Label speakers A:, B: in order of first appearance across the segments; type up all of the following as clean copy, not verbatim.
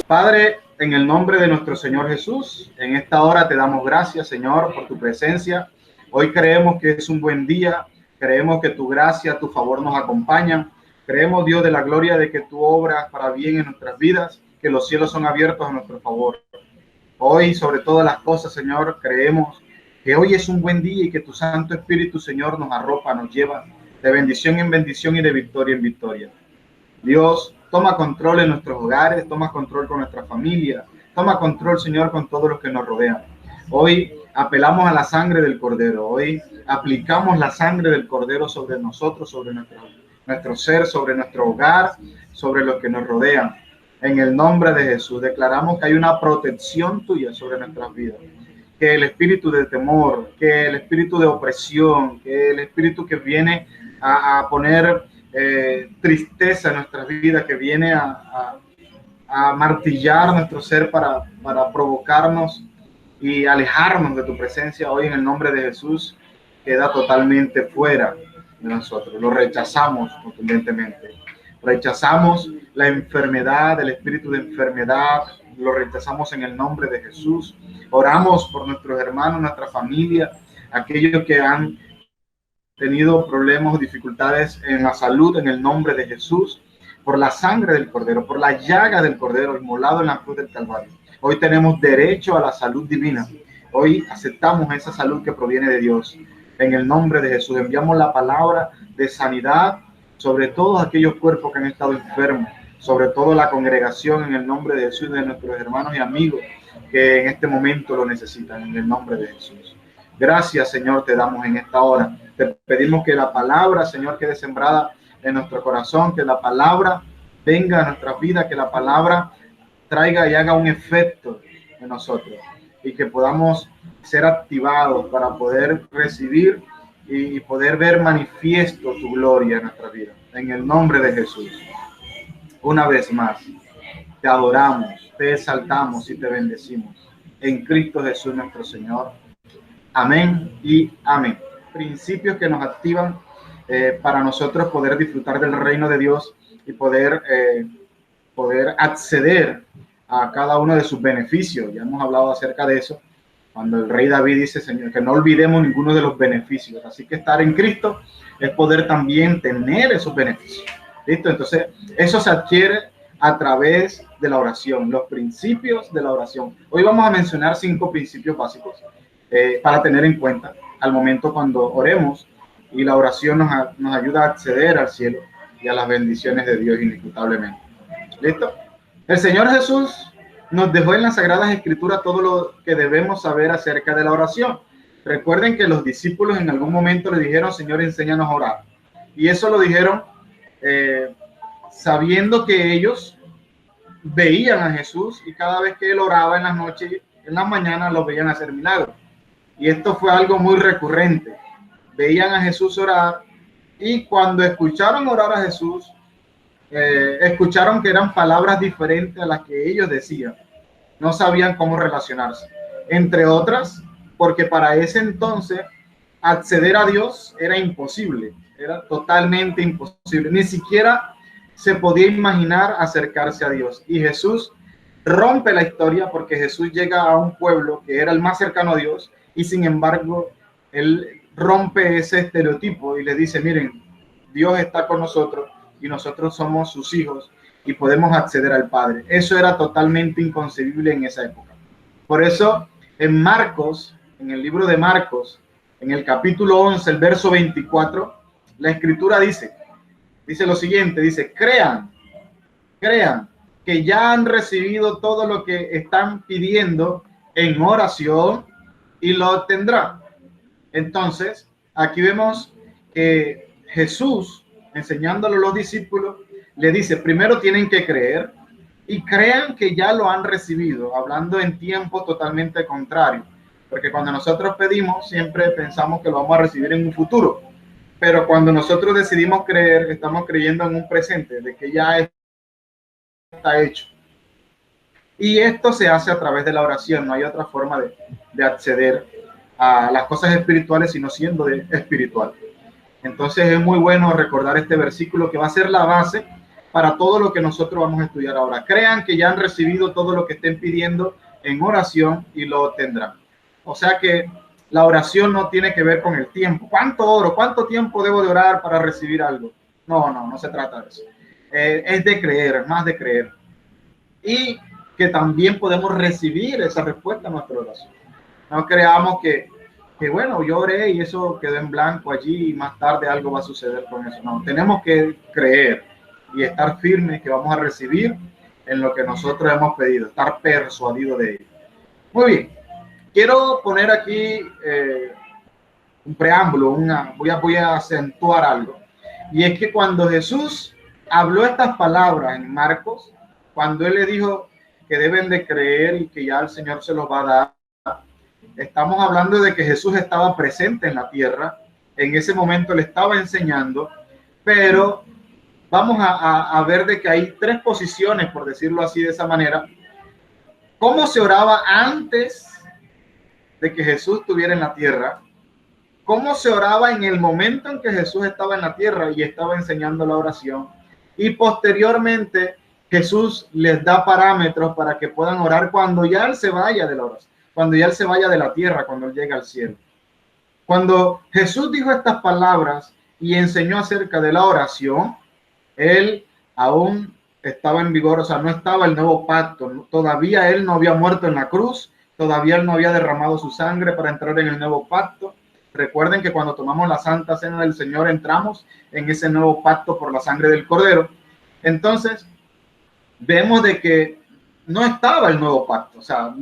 A: Padre, en el nombre de nuestro Señor Jesús, en esta hora te damos gracias, Señor, por tu presencia. Hoy creemos que es un buen día, creemos que tu gracia, tu favor nos acompañan. Creemos, Dios de la gloria, de que tú obras para bien en nuestras vidas, que los cielos son abiertos a nuestro favor. Hoy, sobre todas las cosas, Señor, creemos que hoy es un buen día y que tu Santo Espíritu, Señor, nos arropa, nos lleva de bendición en bendición y de victoria en victoria. Dios, toma control en nuestros hogares, toma control con nuestra familia, toma control, Señor, con todos los que nos rodean. Hoy apelamos a la sangre del Cordero, hoy aplicamos la sangre del Cordero sobre nosotros, sobre nuestro ser, sobre nuestro hogar, sobre los que nos rodean. En el nombre de Jesús declaramos que hay una protección tuya sobre nuestras vidas, que el espíritu de temor, que el espíritu de opresión, que el espíritu que viene a poner tristeza en nuestras vidas, que viene a martillar nuestro ser para provocarnos y alejarnos de tu presencia, hoy en el nombre de Jesús queda totalmente fuera de nosotros. Lo rechazamos contundentemente. Rechazamos la enfermedad, el espíritu de enfermedad, lo rechazamos en el nombre de Jesús. Oramos por nuestros hermanos, nuestra familia, aquellos que han tenido problemas o dificultades en la salud, en el nombre de Jesús, por la sangre del Cordero, por la llaga del Cordero inmolado en la cruz del Calvario. Hoy tenemos derecho a la salud divina. Hoy aceptamos esa salud que proviene de Dios. En el nombre de Jesús enviamos la palabra de sanidad sobre todos aquellos cuerpos que han estado enfermos, sobre todo la congregación, en el nombre de Jesús, de nuestros hermanos y amigos que en este momento lo necesitan, en el nombre de Jesús. Gracias, Señor, te damos en esta hora. Te pedimos que la palabra, Señor, quede sembrada en nuestro corazón, que la palabra venga a nuestras vidas, que la palabra traiga y haga un efecto en nosotros y que podamos ser activados para poder recibir y poder ver manifiesto tu gloria en nuestra vida. En el nombre de Jesús. Una vez más, te adoramos, te exaltamos y te bendecimos. En Cristo Jesús nuestro Señor. Amén y amén. Principios que nos activan para nosotros poder disfrutar del reino de Dios y poder acceder a cada uno de sus beneficios. Ya hemos hablado acerca de eso, cuando el rey David dice, Señor, que no olvidemos ninguno de los beneficios. Así que estar en Cristo es poder también tener esos beneficios. ¿Listo? Entonces, eso se adquiere a través de la oración, los principios de la oración. Hoy vamos a mencionar 5 principios básicos para tener en cuenta al momento cuando oremos, y la oración nos ayuda a acceder al cielo y a las bendiciones de Dios inevitablemente. ¿Listo? El Señor Jesús nos dejó en las Sagradas Escrituras todo lo que debemos saber acerca de la oración. Recuerden que los discípulos en algún momento le dijeron, Señor, enséñanos a orar. Y eso lo dijeron sabiendo que ellos veían a Jesús y cada vez que él oraba en las noches, en las mañanas, lo veían hacer milagros. Y esto fue algo muy recurrente. Veían a Jesús orar y cuando escucharon orar a Jesús, escucharon que eran palabras diferentes a las que ellos decían. No sabían cómo relacionarse. Entre otras, porque para ese entonces acceder a Dios era imposible. Era totalmente imposible. Ni siquiera se podía imaginar acercarse a Dios. Y Jesús rompe la historia porque Jesús llega a un pueblo que era el más cercano a Dios y sin embargo él rompe ese estereotipo y le dice, miren, Dios está con nosotros y nosotros somos sus hijos y podemos acceder al Padre. Eso era totalmente inconcebible en esa época. Por eso en Marcos, en el libro de Marcos, en el capítulo 11, el verso 24, la Escritura dice lo siguiente, dice, crean que ya han recibido todo lo que están pidiendo en oración y lo obtendrán. Entonces, aquí vemos que Jesús, enseñándolo a los discípulos, le dice, primero tienen que creer y crean que ya lo han recibido, hablando en tiempo totalmente contrario, porque cuando nosotros pedimos, siempre pensamos que lo vamos a recibir en un futuro, pero cuando nosotros decidimos creer, estamos creyendo en un presente, de que ya está hecho. Y esto se hace a través de la oración, no hay otra forma de acceder a las cosas espirituales, sino siendo espiritual. Entonces es muy bueno recordar este versículo que va a ser la base para todo lo que nosotros vamos a estudiar ahora. Crean que ya han recibido todo lo que estén pidiendo en oración y lo obtendrán. O sea que la oración no tiene que ver con el tiempo. ¿Cuánto oro? ¿Cuánto tiempo debo de orar para recibir algo? No se trata de eso. Es de creer, es más de creer. Y que también podemos recibir esa respuesta a nuestra oración. No creamos que bueno, yo oré y eso quedó en blanco allí y más tarde algo va a suceder con eso. No, tenemos que creer y estar firmes que vamos a recibir en lo que nosotros hemos pedido, estar persuadidos de ello. Muy bien, quiero poner aquí un preámbulo, voy a acentuar algo. Y es que cuando Jesús habló estas palabras en Marcos, cuando él le dijo que deben de creer y que ya el Señor se los va a dar, estamos hablando de que Jesús estaba presente en la tierra, en ese momento le estaba enseñando, pero vamos a ver de que hay tres posiciones, por decirlo así de esa manera. ¿Cómo se oraba antes de que Jesús estuviera en la tierra? ¿Cómo se oraba en el momento en que Jesús estaba en la tierra y estaba enseñando la oración? Y posteriormente Jesús les da parámetros para que puedan orar cuando ya Él se vaya de la oración, cuando ya Él se vaya de la tierra, cuando Él llegue al cielo. Cuando Jesús dijo estas palabras y enseñó acerca de la oración, Él aún estaba en vigor, o sea, no estaba el nuevo pacto, todavía Él no había muerto en la cruz, todavía Él no había derramado su sangre para entrar en el nuevo pacto. Recuerden que cuando tomamos la Santa Cena del Señor entramos en ese nuevo pacto por la sangre del Cordero. Entonces, vemos de que no estaba el nuevo pacto, o sea,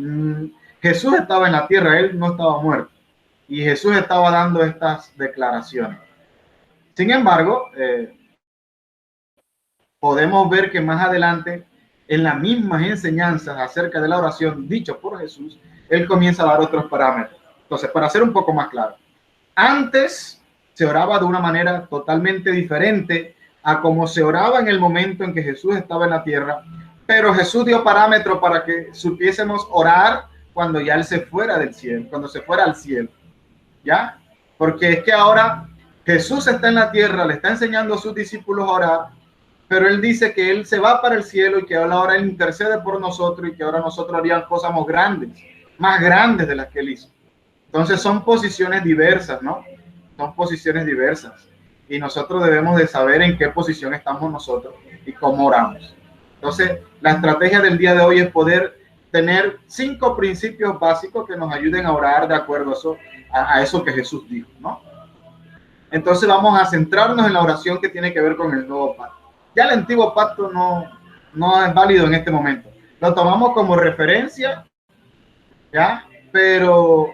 A: Jesús estaba en la tierra, Él no estaba muerto. Y Jesús estaba dando estas declaraciones. Sin embargo, podemos ver que más adelante, en las mismas enseñanzas acerca de la oración dicho por Jesús, Él comienza a dar otros parámetros. Entonces, para ser un poco más claro, antes se oraba de una manera totalmente diferente a como se oraba en el momento en que Jesús estaba en la tierra, pero Jesús dio parámetros para que supiésemos orar cuando ya Él se fuera del cielo, cuando se fuera al cielo, ¿ya? Porque es que ahora Jesús está en la tierra, le está enseñando a sus discípulos a orar, pero Él dice que Él se va para el cielo y que ahora Él intercede por nosotros y que ahora nosotros haríamos cosas más grandes de las que Él hizo. Entonces son posiciones diversas, ¿no? Son posiciones diversas. Y nosotros debemos de saber en qué posición estamos nosotros y cómo oramos. Entonces, la estrategia del día de hoy es poder tener 5 principios básicos que nos ayuden a orar de acuerdo a eso que Jesús dijo, ¿no? Entonces vamos a centrarnos en la oración que tiene que ver con el nuevo pacto. Ya el antiguo pacto no es válido en este momento. Lo tomamos como referencia, ¿ya? Pero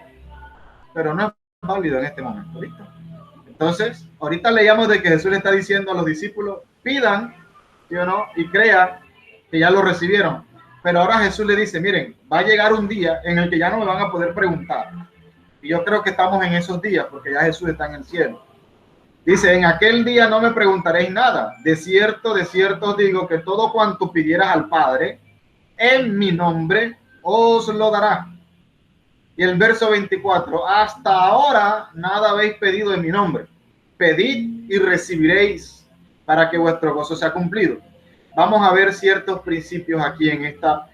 A: no es válido en este momento, ¿listo? Entonces, ahorita leíamos de que Jesús le está diciendo a los discípulos, pidan, ¿sí o no? Y crean que ya lo recibieron. Pero ahora Jesús le dice, miren, va a llegar un día en el que ya no me van a poder preguntar. Y yo creo que estamos en esos días, porque ya Jesús está en el cielo. Dice, en aquel día no me preguntaréis nada. De cierto os digo que todo cuanto pidieras al Padre, en mi nombre, os lo dará. Y el verso 24, hasta ahora nada habéis pedido en mi nombre. Pedid y recibiréis para que vuestro gozo sea cumplido. Vamos a ver ciertos principios aquí en esta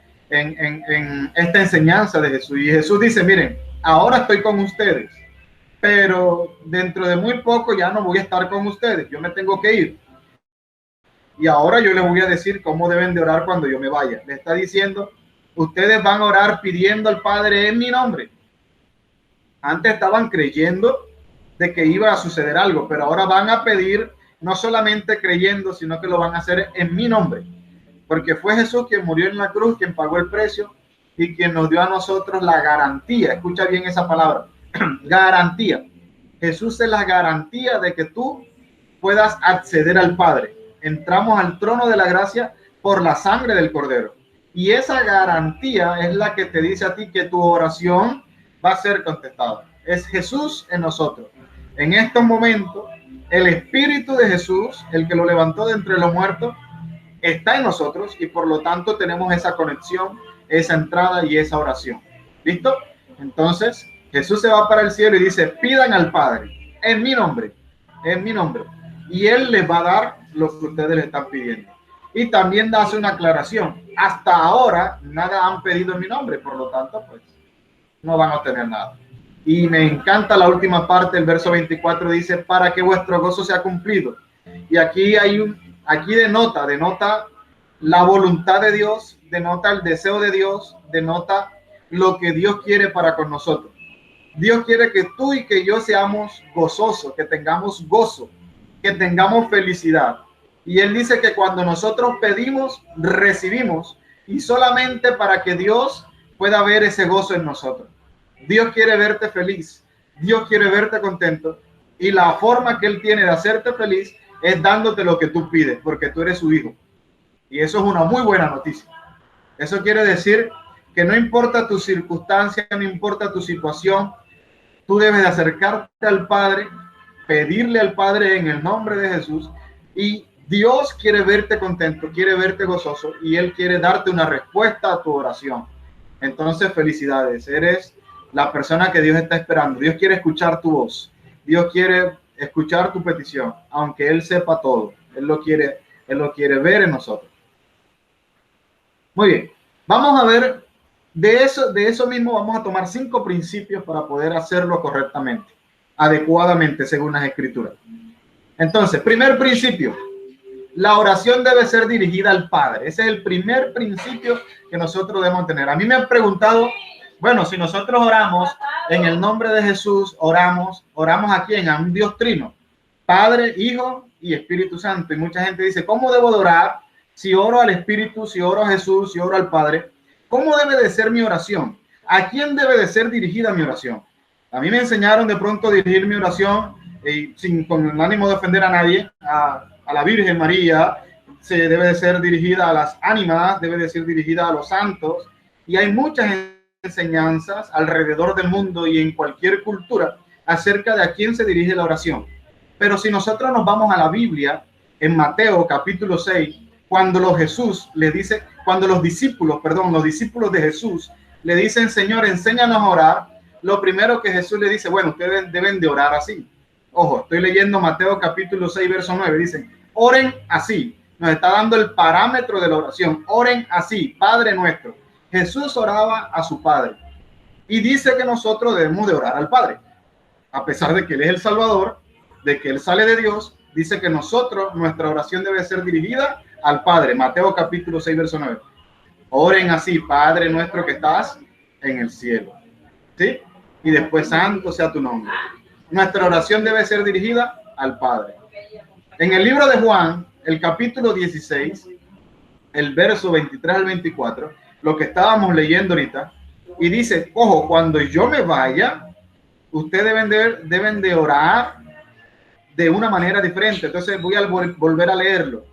A: enseñanza de Jesús. Y Jesús dice, miren, ahora estoy con ustedes, pero dentro de muy poco ya no voy a estar con ustedes. Yo me tengo que ir. Y ahora yo les voy a decir cómo deben de orar cuando yo me vaya. Le está diciendo, ustedes van a orar pidiendo al Padre en mi nombre. Antes estaban creyendo de que iba a suceder algo, pero ahora van a pedir no solamente creyendo, sino que lo van a hacer en mi nombre. Porque fue Jesús quien murió en la cruz, quien pagó el precio y quien nos dio a nosotros la garantía. Escucha bien esa palabra, garantía. Jesús es la garantía de que tú puedas acceder al Padre. Entramos al trono de la gracia por la sangre del Cordero. Y esa garantía es la que te dice a ti que tu oración va a ser contestada. Es Jesús en nosotros. En estos momentos, el Espíritu de Jesús, el que lo levantó de entre los muertos, está en nosotros y por lo tanto tenemos esa conexión, esa entrada y esa oración. ¿Listo? Entonces, Jesús se va para el cielo y dice, pidan al Padre en mi nombre, y Él les va a dar lo que ustedes le están pidiendo. Y también hace una aclaración. Hasta ahora nada han pedido en mi nombre, por lo tanto, pues no van a obtener nada. Y me encanta la última parte, el verso 24 dice, para que vuestro gozo sea cumplido. Y aquí aquí denota la voluntad de Dios, denota el deseo de Dios, denota lo que Dios quiere para con nosotros. Dios quiere que tú y que yo seamos gozosos, que tengamos gozo, que tengamos felicidad. Y Él dice que cuando nosotros pedimos, recibimos, y solamente para que Dios pueda ver ese gozo en nosotros. Dios quiere verte feliz, Dios quiere verte contento, y la forma que Él tiene de hacerte feliz es dándote lo que tú pides, porque tú eres su hijo. Y eso es una muy buena noticia. Eso quiere decir que no importa tu circunstancia, no importa tu situación, tú debes de acercarte al Padre, pedirle al Padre en el nombre de Jesús, y Dios quiere verte contento, quiere verte gozoso, y Él quiere darte una respuesta a tu oración. Entonces, felicidades, eres la persona que Dios está esperando. Dios quiere escuchar tu voz, Dios quiere escuchar tu petición, aunque Él sepa todo. Él lo quiere ver en nosotros. Muy bien, vamos a ver de eso mismo. Vamos a tomar 5 principios para poder hacerlo correctamente, adecuadamente según las escrituras. Entonces, primer principio, la oración debe ser dirigida al Padre. Ese es el primer principio que nosotros debemos tener. A mí me han preguntado, bueno, si nosotros oramos en el nombre de Jesús, oramos ¿a quién? A un Dios trino, Padre, Hijo y Espíritu Santo. Y mucha gente dice, ¿cómo debo de orar? Si oro al Espíritu, si oro a Jesús, si oro al Padre, ¿cómo debe de ser mi oración? ¿A quién debe de ser dirigida mi oración? A mí me enseñaron de pronto a dirigir mi oración con el ánimo de ofender a nadie, a la Virgen María. Se debe de ser dirigida a las ánimas, debe de ser dirigida a los santos. Y hay muchas enseñanzas alrededor del mundo y en cualquier cultura acerca de a quién se dirige la oración. Pero si nosotros nos vamos a la Biblia, en Mateo capítulo 6, cuando los discípulos de Jesús le dicen, Señor, enséñanos a orar, lo primero que Jesús le dice, bueno, ustedes deben de orar así. Ojo, estoy leyendo Mateo capítulo 6, verso 9, dicen, oren así. Nos está dando el parámetro de la oración. Oren así, Padre nuestro. Jesús oraba a su Padre y dice que nosotros debemos de orar al Padre. A pesar de que Él es el Salvador, de que Él sale de Dios, dice que nuestra oración debe ser dirigida al Padre. Mateo capítulo 6, verso 9. Oren así, Padre nuestro que estás en el cielo. ¿Sí? Y después, santo sea tu nombre. Nuestra oración debe ser dirigida al Padre. En el libro de Juan, el capítulo 16, el verso 23 al 24, lo que estábamos leyendo ahorita, y dice, ojo, cuando yo me vaya, ustedes deben de orar de una manera diferente. Entonces voy a volver a leerlo.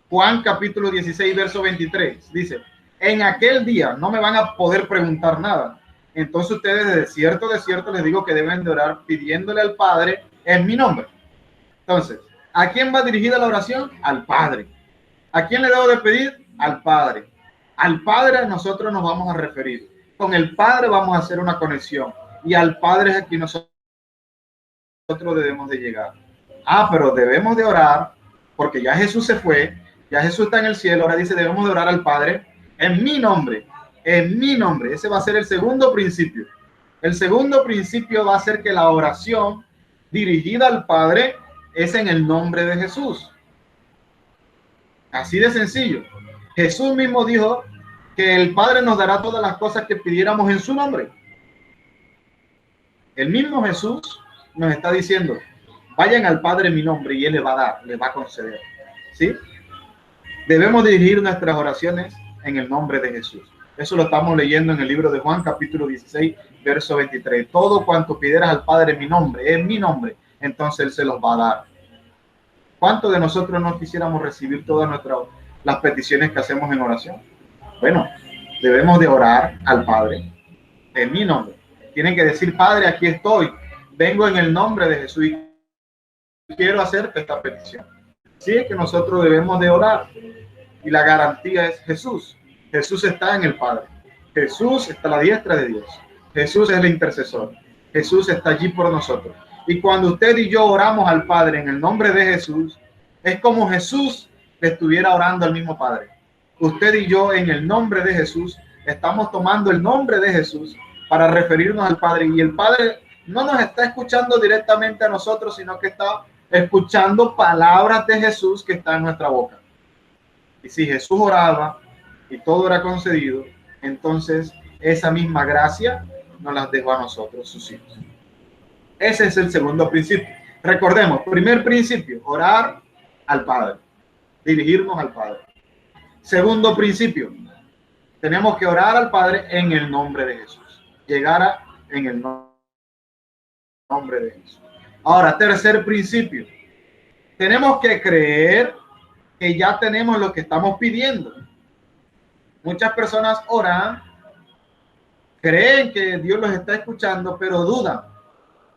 A: Juan capítulo 16, verso 23, dice, en aquel día no me van a poder preguntar nada. Entonces ustedes de cierto les digo que deben de orar pidiéndole al Padre en mi nombre. Entonces, ¿a quién va dirigida la oración? Al Padre. ¿A quién le debo de pedir? Al Padre. Al Padre nosotros nos vamos a referir. Con el Padre vamos a hacer una conexión. Y al Padre es aquí nosotros debemos de llegar. Pero debemos de orar porque ya Jesús se fue, ya Jesús está en el cielo. Ahora dice, debemos de orar al Padre en mi nombre. En mi nombre. Ese va a ser el segundo principio. El segundo principio va a ser que la oración dirigida al Padre es en el nombre de Jesús. Así de sencillo. Jesús mismo dijo que el Padre nos dará todas las cosas que pidiéramos en su nombre. El mismo Jesús nos está diciendo, vayan al Padre en mi nombre y Él le va a dar, le va a conceder. ¿Sí? Debemos dirigir nuestras oraciones en el nombre de Jesús. Eso lo estamos leyendo en el libro de Juan, capítulo 16, verso 23. Todo cuanto pidieras al Padre en mi nombre, entonces Él se los va a dar. ¿Cuántos de nosotros no quisiéramos recibir todas las peticiones que hacemos en oración? Bueno, debemos de orar al Padre en mi nombre. Tienen que decir, Padre, aquí estoy. Vengo en el nombre de Jesús y quiero hacerte esta petición. Sí, es que nosotros debemos de orar. Y la garantía es Jesús. Jesús está en el Padre. Jesús está a la diestra de Dios. Jesús es el intercesor. Jesús está allí por nosotros. Y cuando usted y yo oramos al Padre en el nombre de Jesús, es como Jesús le estuviera orando al mismo Padre. Usted y yo, en el nombre de Jesús, estamos tomando el nombre de Jesús para referirnos al Padre, y el Padre no nos está escuchando directamente a nosotros, sino que está escuchando palabras de Jesús que están en nuestra boca. Y si Jesús oraba y todo era concedido, entonces esa misma gracia nos las dejó a nosotros, sus hijos. Ese es el segundo principio. Recordemos, primer principio, orar al Padre, dirigirnos al Padre. Segundo principio, tenemos que orar al Padre en el nombre de Jesús. Llegar en el nombre de Jesús. Ahora, tercer principio, tenemos que creer que ya tenemos lo que estamos pidiendo. Muchas personas oran, creen que Dios los está escuchando, pero dudan.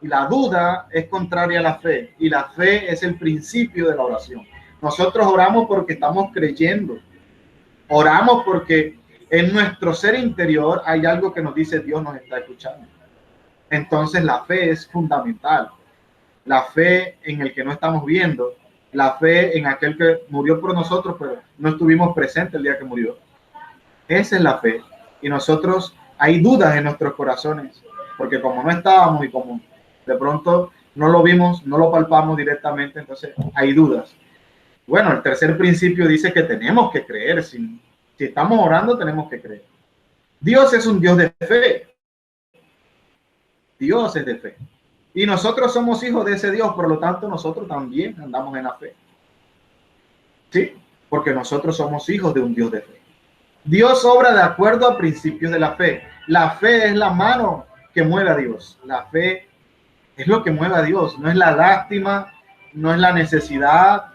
A: Y la duda es contraria a la fe. Y la fe es el principio de la oración. Nosotros oramos porque estamos creyendo. Oramos porque en nuestro ser interior hay algo que nos dice Dios nos está escuchando. Entonces la fe es fundamental. La fe en el que no estamos viendo. La fe en aquel que murió por nosotros, pero no estuvimos presentes el día que murió. Esa es la fe. Y nosotros, hay dudas en nuestros corazones, porque como no estábamos y como de pronto no lo vimos, no lo palpamos directamente, entonces hay dudas. Bueno, el tercer principio dice que tenemos que creer. Si estamos orando, tenemos que creer. Dios es un Dios de fe. Dios es de fe. Y nosotros somos hijos de ese Dios, por lo tanto nosotros también andamos en la fe. ¿Sí? Porque nosotros somos hijos de un Dios de fe. Dios obra de acuerdo a principios de la fe. La fe es la mano que mueve a Dios. La fe es lo que mueve a Dios. No es la lástima, no es la necesidad,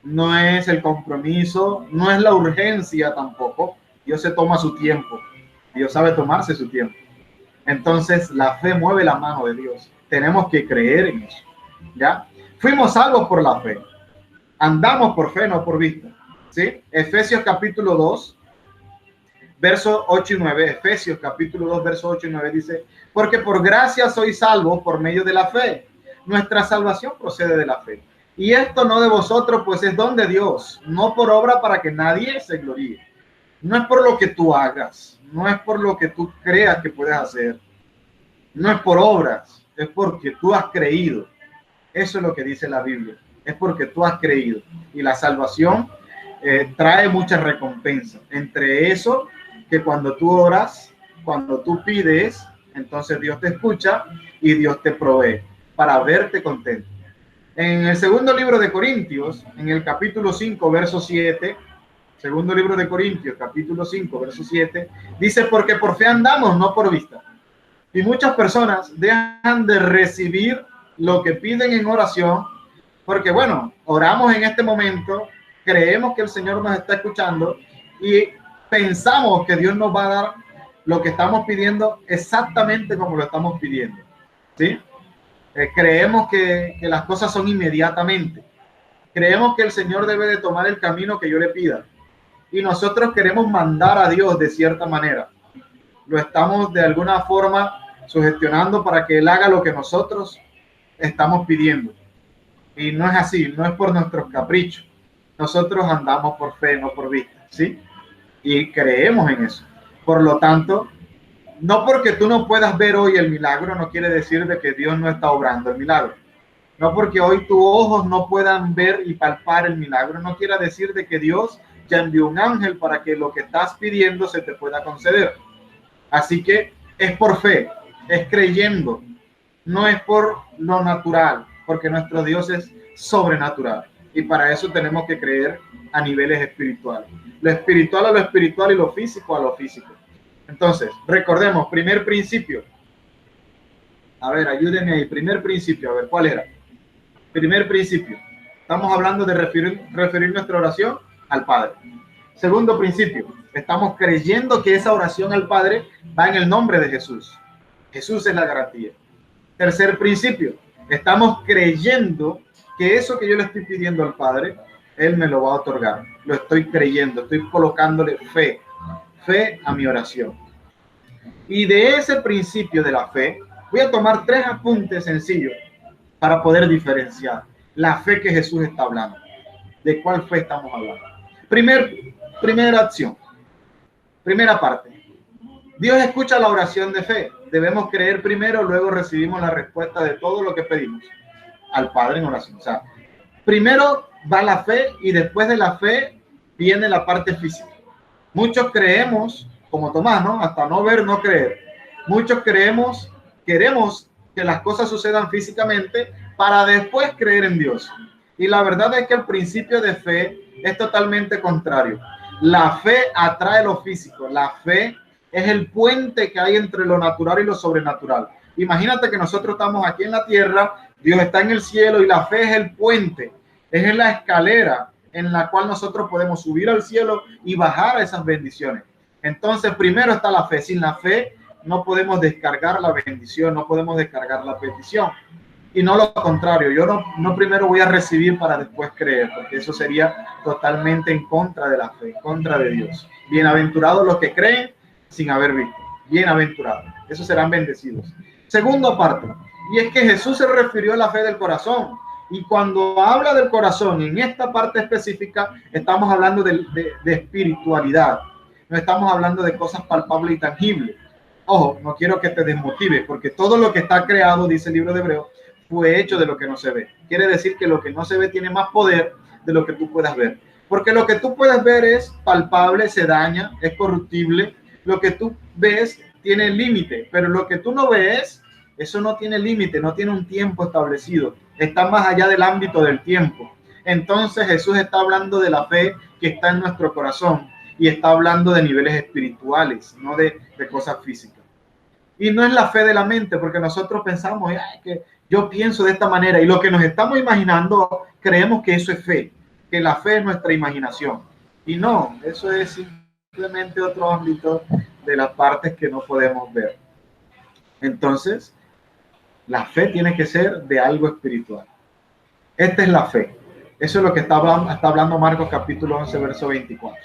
A: no es el compromiso, no es la urgencia tampoco. Dios se toma su tiempo. Dios sabe tomarse su tiempo. Entonces la fe mueve la mano de Dios. Tenemos que creer en eso. ¿Ya? Fuimos salvos por la fe. Andamos por fe, no por vista. ¿Sí? Efesios capítulo 2, versos 8 y 9. Efesios capítulo 2, versos 8 y 9 dice: porque por gracia sois salvos por medio de la fe. Nuestra salvación procede de la fe. Y esto no de vosotros, pues es don de Dios, no por obra para que nadie se gloríe. No es por lo que tú hagas, no es por lo que tú creas que puedes hacer, no es por obras, es porque tú has creído. Eso es lo que dice la Biblia, es porque tú has creído. Y la salvación trae muchas recompensas. Entre eso, que cuando tú oras, cuando tú pides, entonces Dios te escucha y Dios te provee para verte contento. En el segundo libro de Corintios, en el capítulo 5, verso 7, segundo libro de Corintios, capítulo 5, verso 7, dice: porque por fe andamos, no por vista. Y muchas personas dejan de recibir lo que piden en oración, porque bueno, oramos en este momento, creemos que el Señor nos está escuchando y pensamos que Dios nos va a dar lo que estamos pidiendo exactamente como lo estamos pidiendo. ¿Sí? Creemos que las cosas son inmediatamente. Creemos que el Señor debe de tomar el camino que yo le pida. Y nosotros queremos mandar a Dios de cierta manera. Lo estamos de alguna forma sugestionando para que Él haga lo que nosotros estamos pidiendo. Y no es así, no es por nuestros caprichos. Nosotros andamos por fe, no por vista, ¿sí? Y creemos en eso. Por lo tanto, no porque tú no puedas ver hoy el milagro, no quiere decir de que Dios no está obrando el milagro. No porque hoy tus ojos no puedan ver y palpar el milagro, no quiere decir de que Dios ya envió un ángel para que lo que estás pidiendo se te pueda conceder. Así que es por fe, es creyendo, no es por lo natural, porque nuestro Dios es sobrenatural. Y para eso tenemos que creer a niveles espirituales. Lo espiritual a lo espiritual y lo físico a lo físico. Entonces, recordemos, primer principio. A ver, ayúdenme ahí. Primer principio, a ver, ¿cuál era? Primer principio. Estamos hablando de referir nuestra oración al Padre. Segundo principio. Estamos creyendo que esa oración al Padre va en el nombre de Jesús. Jesús es la garantía. Tercer principio. Estamos creyendo que eso que yo le estoy pidiendo al Padre, Él me lo va a otorgar. Lo estoy creyendo, estoy colocándole fe a mi oración. Y de ese principio de la fe, voy a tomar 3 apuntes sencillos para poder diferenciar la fe que Jesús está hablando. ¿De cuál fe estamos hablando? Primera acción, primera parte. Dios escucha la oración de fe. Debemos creer primero, luego recibimos la respuesta de todo lo que pedimos al Padre en oración. O sea, primero va la fe y después de la fe viene la parte física. Muchos creemos, como Tomás, ¿no? Hasta no ver, no creer. Muchos queremos que las cosas sucedan físicamente para después creer en Dios. Y la verdad es que el principio de fe es totalmente contrario. La fe atrae lo físico. La fe es el puente que hay entre lo natural y lo sobrenatural. Imagínate que nosotros estamos aquí en la tierra, Dios está en el cielo y la fe es el puente, es la escalera en la cual nosotros podemos subir al cielo y bajar a esas bendiciones. Entonces, primero está la fe. Sin la fe no podemos descargar la bendición, no podemos descargar la petición. Y no lo contrario, yo no primero voy a recibir para después creer, porque eso sería totalmente en contra de la fe, en contra de Dios. Bienaventurados los que creen sin haber visto. Bienaventurados. Esos serán bendecidos. Segunda parte, y es que Jesús se refirió a la fe del corazón. Y cuando habla del corazón, en esta parte específica, estamos hablando de espiritualidad. No estamos hablando de cosas palpables y tangibles. Ojo, no quiero que te desmotive, porque todo lo que está creado, dice el libro de Hebreos, fue hecho de lo que no se ve. Quiere decir que lo que no se ve tiene más poder de lo que tú puedas ver. Porque lo que tú puedes ver es palpable, se daña, es corruptible. Lo que tú ves tiene límite, pero lo que tú no ves, eso no tiene límite, no tiene un tiempo establecido. Está más allá del ámbito del tiempo. Entonces Jesús está hablando de la fe que está en nuestro corazón y está hablando de niveles espirituales, no de cosas físicas. Y no es la fe de la mente, porque nosotros pensamos que yo pienso de esta manera y lo que nos estamos imaginando creemos que eso es fe, que la fe es nuestra imaginación. Y no, eso es simplemente otro ámbito de las partes que no podemos ver. Entonces, la fe tiene que ser de algo espiritual. Esta es la fe. Eso es lo que está hablando Marcos capítulo 11, verso 24.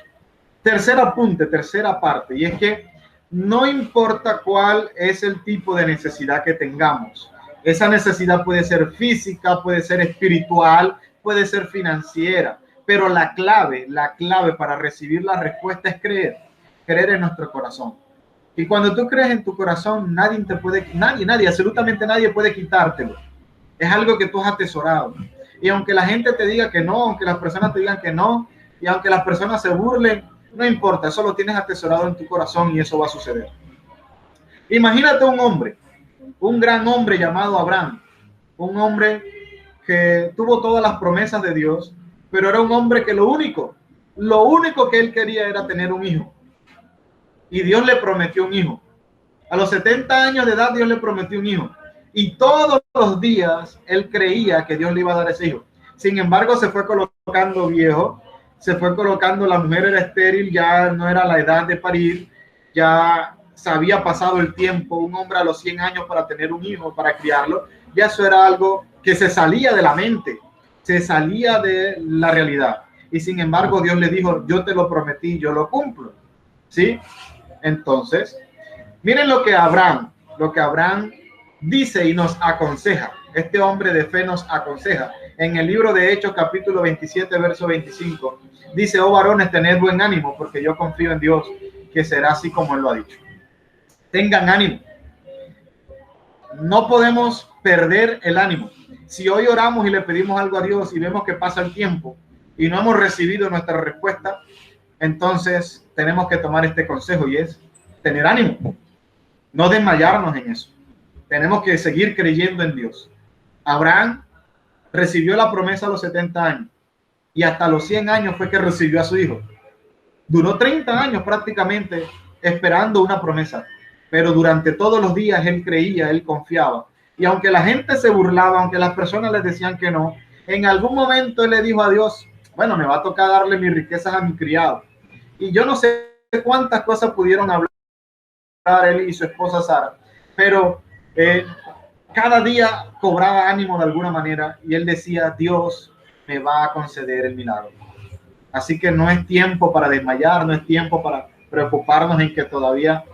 A: Tercer apunte, tercera parte, y es que no importa cuál es el tipo de necesidad que tengamos. Esa necesidad puede ser física, puede ser espiritual, puede ser financiera, pero la clave para recibir la respuesta es creer en nuestro corazón. Y cuando tú crees en tu corazón, nadie, absolutamente nadie puede quitártelo. Es algo que tú has atesorado. Y aunque la gente te diga que no, aunque las personas te digan que no, y aunque las personas se burlen, no importa, eso lo tienes atesorado en tu corazón y eso va a suceder. Imagínate un hombre, un gran hombre llamado Abraham, un hombre que tuvo todas las promesas de Dios, pero era un hombre que lo único que él quería era tener un hijo. Y Dios le prometió un hijo. A los 70 años de edad Dios le prometió un hijo. Y todos los días él creía que Dios le iba a dar ese hijo. Sin embargo, se fue colocando viejo, se fue colocando, la mujer era estéril, ya no era la edad de parir, ya se había pasado el tiempo, un hombre a los 100 años para tener un hijo, para criarlo, ya eso era algo que se salía de la mente, se salía de la realidad. Y sin embargo, Dios le dijo, yo te lo prometí, yo lo cumplo. ¿Sí? Entonces, miren lo que Abraham dice y nos aconseja. Este hombre de fe nos aconseja. En el libro de Hechos, capítulo 27, verso 25, dice, oh varones, tened buen ánimo, porque yo confío en Dios, que será así como Él lo ha dicho. Tengan ánimo. No podemos perder el ánimo. Si hoy oramos y le pedimos algo a Dios y vemos que pasa el tiempo y no hemos recibido nuestra respuesta, entonces tenemos que tomar este consejo y es tener ánimo. No desmayarnos en eso. Tenemos que seguir creyendo en Dios. Abraham recibió la promesa a los 70 años y hasta los 100 años fue que recibió a su hijo. Duró 30 años prácticamente esperando una promesa, pero durante todos los días él creía, él confiaba. Y aunque la gente se burlaba, aunque las personas les decían que no, en algún momento él le dijo a Dios, bueno, me va a tocar darle mis riquezas a mi criado. Y yo no sé cuántas cosas pudieron hablar él y su esposa Sara, pero cada día cobraba ánimo de alguna manera y él decía, Dios me va a conceder el milagro. Así que no es tiempo para desmayar, no es tiempo para preocuparnos en que todavía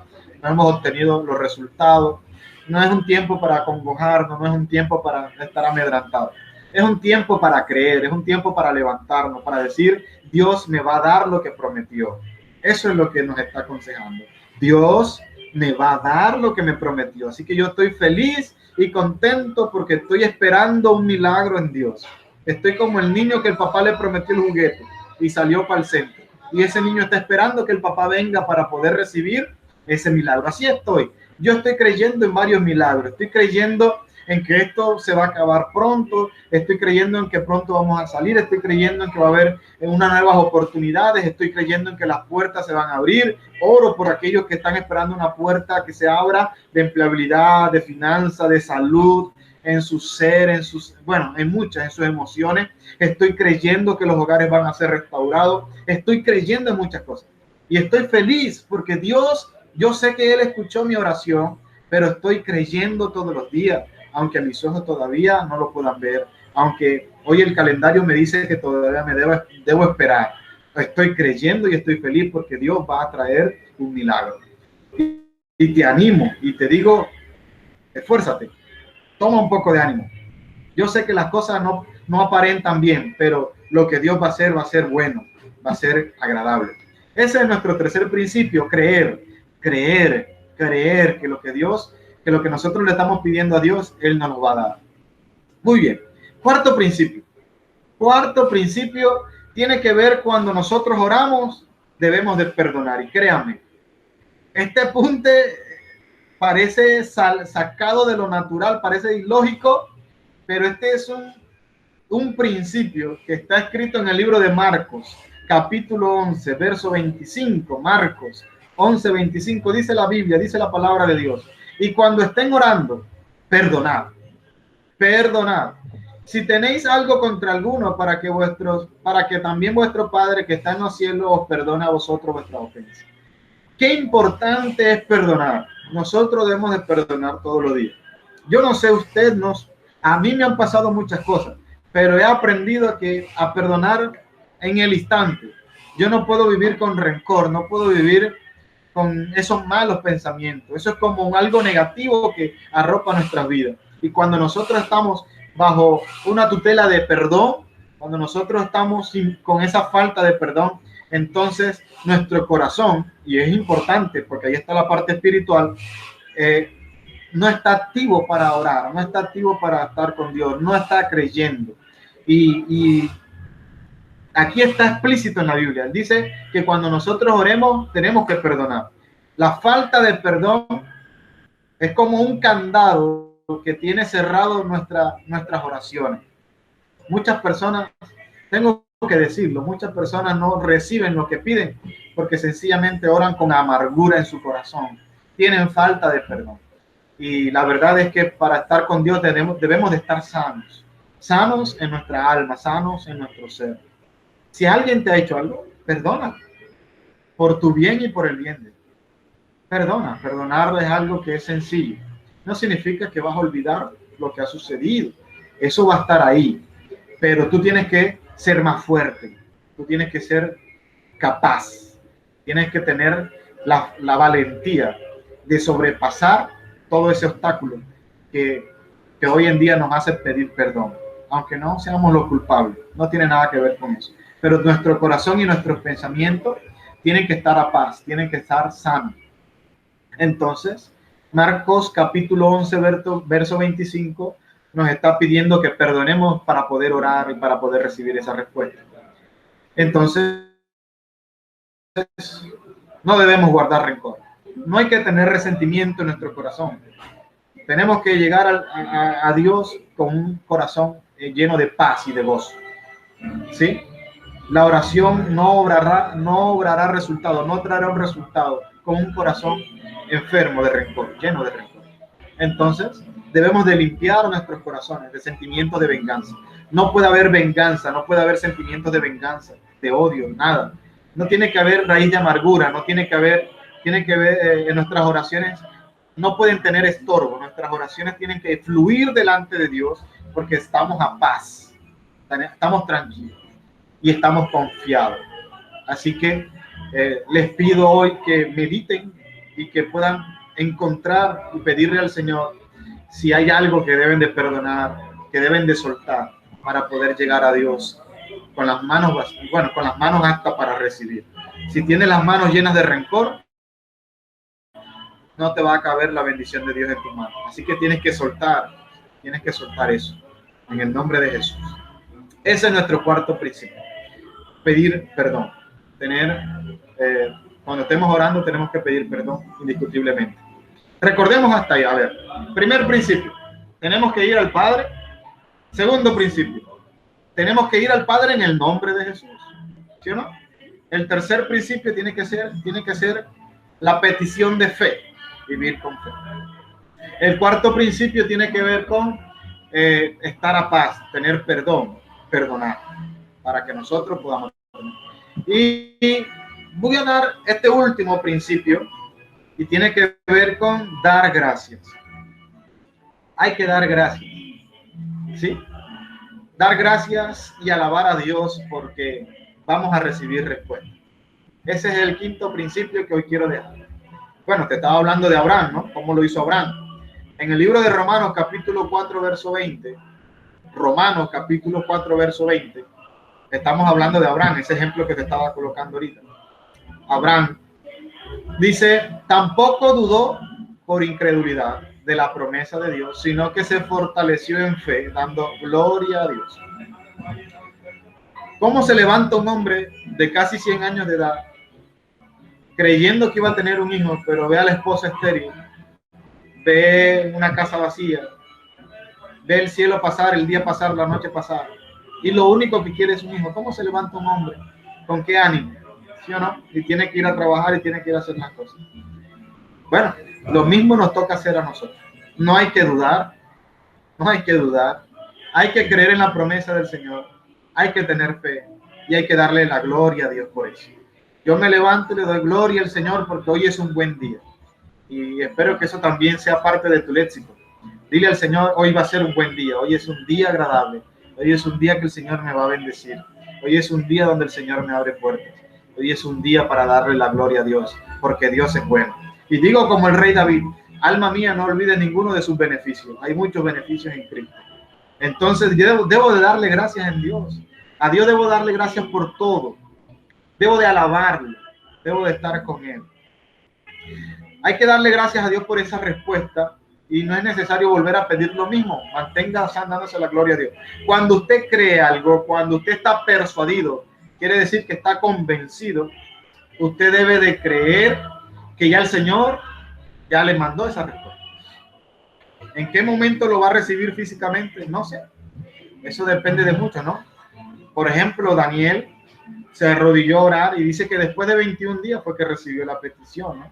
A: no hemos obtenido los resultados, no es un tiempo para acongojarnos, no es un tiempo para estar amedrantados. Es un tiempo para creer, es un tiempo para levantarnos, para decir, Dios me va a dar lo que prometió. Eso es lo que nos está aconsejando. Dios me va a dar lo que me prometió. Así que yo estoy feliz y contento porque estoy esperando un milagro en Dios. Estoy como el niño que el papá le prometió el juguete y salió para el centro. Y ese niño está esperando que el papá venga para poder recibir ese milagro. Así estoy. Yo estoy creyendo en varios milagros. Estoy creyendo en que esto se va a acabar pronto. Estoy creyendo en que pronto vamos a salir. Estoy creyendo en que va a haber unas nuevas oportunidades. Estoy creyendo en que las puertas se van a abrir. Oro por aquellos que están esperando una puerta que se abra de empleabilidad, de finanzas, de salud, en su ser, en sus, bueno, en muchas, en sus emociones. Estoy creyendo que los hogares van a ser restaurados. Estoy creyendo en muchas cosas. Y estoy feliz porque Dios, yo sé que Él escuchó mi oración, pero estoy creyendo todos los días, aunque mis ojos todavía no lo puedan ver, aunque hoy el calendario me dice que todavía me debo esperar. Estoy creyendo y estoy feliz porque Dios va a traer un milagro. Y te animo y te digo, esfuérzate, toma un poco de ánimo. Yo sé que las cosas no aparentan bien, pero lo que Dios va a ser bueno, va a ser agradable. Ese es nuestro tercer principio, creer que lo que nosotros le estamos pidiendo a Dios, Él nos lo va a dar. Muy bien. Cuarto principio tiene que ver cuando nosotros oramos, debemos de perdonar. Y créanme, este punto parece sacado de lo natural, parece ilógico, pero este es un principio que está escrito en el libro de Marcos, capítulo 11, verso 25. Marcos 11, 25, dice la Biblia, dice la palabra de Dios. Y cuando estén orando, perdonad. Si tenéis algo contra alguno, para que también vuestro Padre que está en los cielos os perdone a vosotros vuestras ofensas. Qué importante es perdonar. Nosotros debemos de perdonar todos los días. Yo no sé usted, a mí me han pasado muchas cosas, pero he aprendido a perdonar en el instante. Yo no puedo vivir con rencor, no puedo vivir con esos malos pensamientos. Eso es como algo negativo que arropa nuestras vidas. Y cuando nosotros estamos bajo una tutela de perdón, cuando nosotros estamos con esa falta de perdón, entonces nuestro corazón, y es importante porque ahí está la parte espiritual, no está activo para orar, no está activo para estar con Dios, no está creyendo. Y aquí está explícito en la Biblia. Dice que cuando nosotros oremos tenemos que perdonar. La falta de perdón es como un candado que tiene cerrado nuestras oraciones. Muchas personas, tengo que decirlo, muchas personas no reciben lo que piden porque sencillamente oran con amargura en su corazón. Tienen falta de perdón. Y la verdad es que para estar con Dios debemos de estar sanos en nuestra alma, sanos en nuestro ser. Si alguien te ha hecho algo, perdona, por tu bien y por el bien de Dios. Perdonar es algo que es sencillo. No significa que vas a olvidar lo que ha sucedido. Eso va a estar ahí. Pero tú tienes que ser más fuerte. Tú tienes que ser capaz. Tienes que tener la valentía de sobrepasar todo ese obstáculo que hoy en día nos hace pedir perdón. Aunque no seamos los culpables. No tiene nada que ver con eso. Pero nuestro corazón y nuestros pensamientos tienen que estar a paz, tienen que estar sanos. Entonces, Marcos capítulo 11, verso 25, nos está pidiendo que perdonemos para poder orar y para poder recibir esa respuesta. Entonces, no debemos guardar rencor. No hay que tener resentimiento en nuestro corazón. Tenemos que llegar a Dios con un corazón lleno de paz y de gozo. ¿Sí? La oración no obrará resultado, no traerá un resultado con un corazón enfermo de rencor, lleno de rencor. Entonces, debemos de limpiar nuestros corazones de sentimientos de venganza. No puede haber venganza, no puede haber sentimientos de venganza, de odio, nada. No tiene que haber raíz de amargura, tiene que haber en nuestras oraciones, no pueden tener estorbo. Nuestras oraciones tienen que fluir delante de Dios porque estamos a paz, estamos tranquilos y estamos confiados. Así que les pido hoy que mediten y que puedan encontrar y pedirle al Señor si hay algo que deben de perdonar, que deben de soltar. para poder llegar a Dios con las manos vacías, bueno, con las manos aptas para recibir. Si tienes las manos llenas de rencor, no te va a caber la bendición de Dios en tus manos. Así que tienes que soltar eso en el nombre de Jesús. Ese es nuestro cuarto principio. Pedir perdón. Cuando estemos orando tenemos que pedir perdón indiscutiblemente. Recordemos hasta ahí. A ver, primer principio, tenemos que ir al Padre. Segundo principio, tenemos que ir al Padre en el nombre de Jesús. ¿Sí o no? El tercer principio tiene que ser la petición de fe, vivir con fe. El cuarto principio tiene que ver con estar a paz, tener perdón, perdonar, para que nosotros podamos. Y voy a dar este último principio y tiene que ver con dar gracias. Hay que dar gracias, ¿sí? Dar gracias y alabar a Dios porque vamos a recibir respuesta. Ese es el quinto principio que hoy quiero dejar. Bueno, te estaba hablando de Abraham, ¿no? ¿Cómo lo hizo Abraham? En el libro de Romanos, capítulo 4, verso 20, Romanos, capítulo 4, verso 20, estamos hablando de Abraham, ese ejemplo que te estaba colocando ahorita. Abraham dice, tampoco dudó por incredulidad de la promesa de Dios, sino que se fortaleció en fe, dando gloria a Dios. ¿Cómo se levanta un hombre de casi 100 años de edad, creyendo que iba a tener un hijo, pero ve a la esposa estéril, ve una casa vacía, ve el cielo pasar, el día pasar, la noche pasar, y lo único que quiere es un hijo? ¿Cómo se levanta un hombre? ¿Con qué ánimo? ¿Sí o no? Y tiene que ir a trabajar y tiene que ir a hacer las cosas. Bueno, lo mismo nos toca hacer a nosotros. No hay que dudar, hay que creer en la promesa del Señor, hay que tener fe y hay que darle la gloria a Dios por eso. Yo me levanto y le doy gloria al Señor porque hoy es un buen día y espero que eso también sea parte de tu léxico. Dile al Señor, hoy va a ser un buen día, hoy es un día agradable, hoy es un día que el Señor me va a bendecir, hoy es un día donde el Señor me abre puertas, hoy es un día para darle la gloria a Dios porque Dios es bueno. Y digo como el rey David, alma mía, no olvides ninguno de sus beneficios. Hay muchos beneficios en Cristo. Entonces debo de darle gracias en Dios. A Dios debo darle gracias por todo. Debo de alabarle. Debo de estar con Él. Hay que darle gracias a Dios por esa respuesta y no es necesario volver a pedir lo mismo. Mantenga dándose la gloria a Dios. Cuando usted cree algo, cuando usted está persuadido, quiere decir que está convencido, usted debe de creer que ya el Señor ya le mandó esa respuesta. ¿En qué momento lo va a recibir físicamente? No sé. Eso depende de mucho, ¿no? Por ejemplo, Daniel se arrodilló a orar y dice que después de 21 días fue que recibió la petición, ¿no?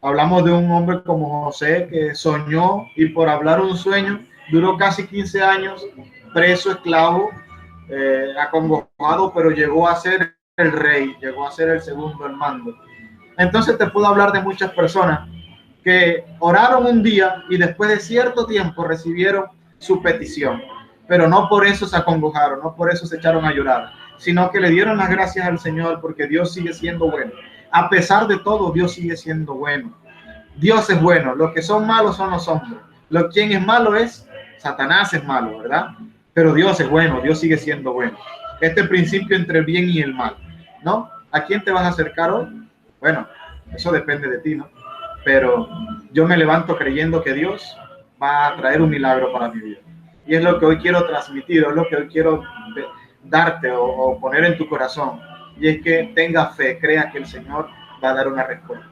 A: Hablamos de un hombre como José que soñó y por hablar un sueño duró casi 15 años preso, esclavo, acongojado, pero llegó a ser el rey, llegó a ser el segundo al mando. Entonces te puedo hablar de muchas personas que oraron un día y después de cierto tiempo recibieron su petición, pero no por eso se acongojaron, no por eso se echaron a llorar, sino que le dieron las gracias al Señor porque Dios sigue siendo bueno. A pesar de todo, Dios sigue siendo bueno. Dios es bueno. Los que son malos son los hombres. Quien es malo es Satanás, es malo, ¿verdad? Pero Dios es bueno, Dios sigue siendo bueno. Este principio entre el bien y el mal, ¿no? ¿A quién te vas a acercar hoy? Bueno, eso depende de ti, ¿no? Pero yo me levanto creyendo que Dios va a traer un milagro para mi vida. Y es lo que hoy quiero transmitir, es lo que hoy quiero darte o poner en tu corazón. Y es que tenga fe, crea que el Señor va a dar una respuesta.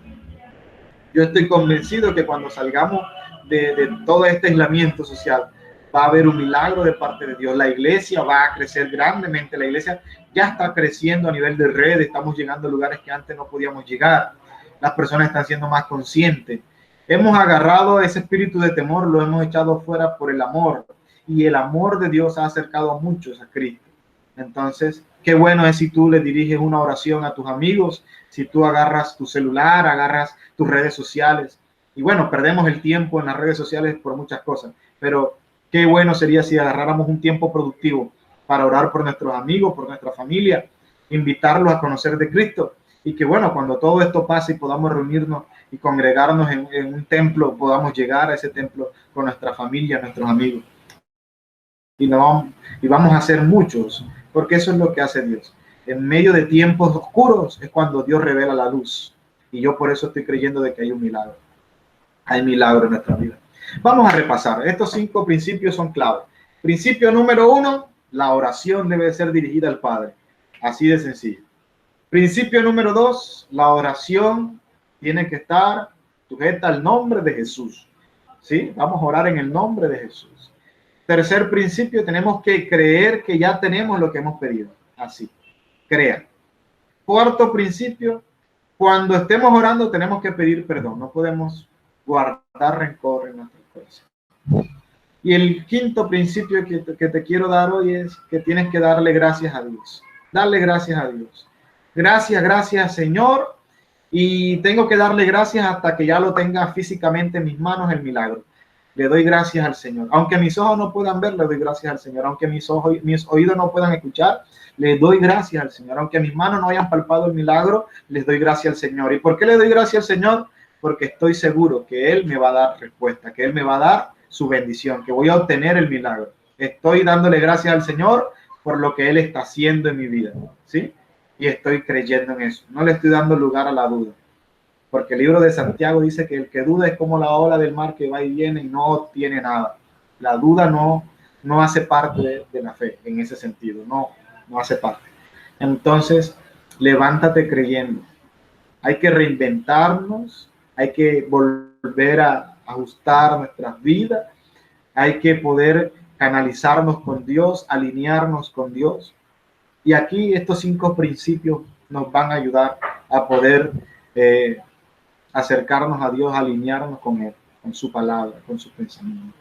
A: Yo estoy convencido que cuando salgamos de todo este aislamiento social, va a haber un milagro de parte de Dios. La iglesia va a crecer grandemente. La iglesia ya está creciendo a nivel de red. Estamos llegando a lugares que antes no podíamos llegar. Las personas están siendo más conscientes. Hemos agarrado ese espíritu de temor, lo hemos echado fuera por el amor. Y el amor de Dios ha acercado a muchos a Cristo. Entonces, qué bueno es si tú le diriges una oración a tus amigos, si tú agarras tu celular, agarras tus redes sociales. Y bueno, perdemos el tiempo en las redes sociales por muchas cosas, pero qué bueno sería si agarráramos un tiempo productivo para orar por nuestros amigos, por nuestra familia, invitarlos a conocer de Cristo. Y que bueno, cuando todo esto pase y podamos reunirnos y congregarnos en un templo, podamos llegar a ese templo con nuestra familia, nuestros amigos. y vamos a ser muchos, porque eso es lo que hace Dios. En medio de tiempos oscuros es cuando Dios revela la luz. Y yo por eso estoy creyendo de que hay un milagro. Hay milagro en nuestra vida. Vamos a repasar. Estos 5 principios son clave. Principio número 1, la oración debe ser dirigida al Padre. Así de sencillo. Principio número 2, la oración tiene que estar sujeta al nombre de Jesús. ¿Sí? Vamos a orar en el nombre de Jesús. Tercer principio, tenemos que creer que ya tenemos lo que hemos pedido. Así, crean. Cuarto principio, cuando estemos orando tenemos que pedir perdón. No podemos guardar rencor en nuestro corazón. Y el quinto principio que te quiero dar hoy es que tienes que darle gracias a Dios. Darle gracias a Dios. Gracias, Señor. Y tengo que darle gracias hasta que ya lo tenga físicamente en mis manos el milagro. Le doy gracias al Señor. Aunque mis ojos no puedan ver, le doy gracias al Señor. Aunque mis oídos no puedan escuchar, le doy gracias al Señor. Aunque mis manos no hayan palpado el milagro, les doy gracias al Señor. ¿Y por qué le doy gracias al Señor? Porque estoy seguro que Él me va a dar respuesta, que Él me va a dar su bendición, que voy a obtener el milagro. Estoy dándole gracias al Señor por lo que Él está haciendo en mi vida, ¿sí? Y estoy creyendo en eso. No le estoy dando lugar a la duda. Porque el libro de Santiago dice que el que duda es como la ola del mar que va y viene y no obtiene nada. La duda no hace parte de la fe en ese sentido, no hace parte. Entonces, levántate creyendo. Hay que reinventarnos, hay que volver a ajustar nuestras vidas, hay que poder canalizarnos con Dios, alinearnos con Dios. Y aquí estos 5 principios nos van a ayudar a poder acercarnos a Dios, alinearnos con Él, con su palabra, con sus pensamientos.